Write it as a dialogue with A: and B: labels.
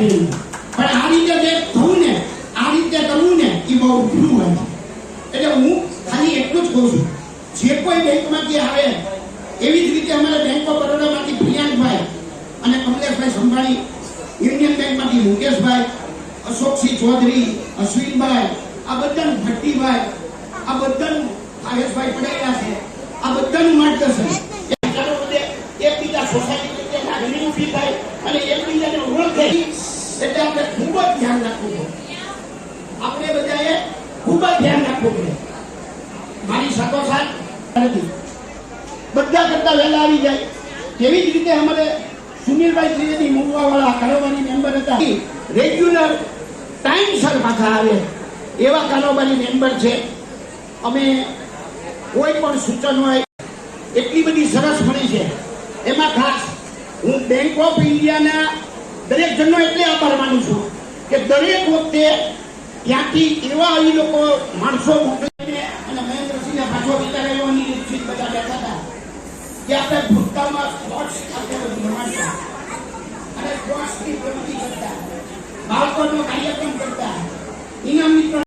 A: નહીં. પણ આ રીતે જે થવું ને, આ રીતે કરવું ને એ બહુ અઘરું હોય છે. એટલે હું ખાલી એટલું જ કહું છું, જે કોઈ બેંકમાંથી આવે એવી જ રીતે અમારે બેંક ઓફ બરોડામાંથી પ્રિયાંકભાઈ અને કમલેશભાઈ સંભાળી, યુનિયન બેંકમાંથી મુકેશભાઈ, અશોકસિંહ ચૌધરી, અશ્વિનભાઈ, આ બધાનું ભટ્ટીભાઈ, આ બધાનું ભાવેશભાઈ પડાયેલા છે. આ બધાનું માર્ગદર્શન એકબીજા સોસાયટી પ્રત્યે લાગણી ઊભી થાય અને એકબીજાને ઓળખે, એટલે આપણે ખૂબ જ ધ્યાન રાખવું પડે. આપણે બધાએ ખૂબ જ ધ્યાન રાખવું પડે. મારી સાથોસાથ નથી, બધા કરતા વહેલા આવી જાય. તેવી જ રીતે અમારે સુનિલભાઈ ત્રિવેદી મુંબઈવાળા કારોબારી મેમ્બર હતા, રેગ્યુલર ટાઈમસર પાછા આવે એવા કારોબારી મેમ્બર છે. અમે કોઈ પણ સૂચન હોય એટલી બધી સરસ મળી છે. એમાં ખાસ હું બેંક ઓફ ઇન્ડિયાના દરેક જણનો એટલે આભાર માનું છું કે દરેક વખતે ત્યાંથી એવા એ લોકો માણસો મોકલીને અને મહેન્દ્રસિંહને પાછો વિચાર એવાની નિશ્ચિત બધા બેઠા હતા કે આપણે ભૂતકાળમાં સ્પોર્ટ્સ આપણે રમાડતા અને સ્પોર્ટ્સની પ્રવૃત્તિ કરતા, બાળકોનો કાર્યક્રમ કરતા, ઇનામ વિતરણ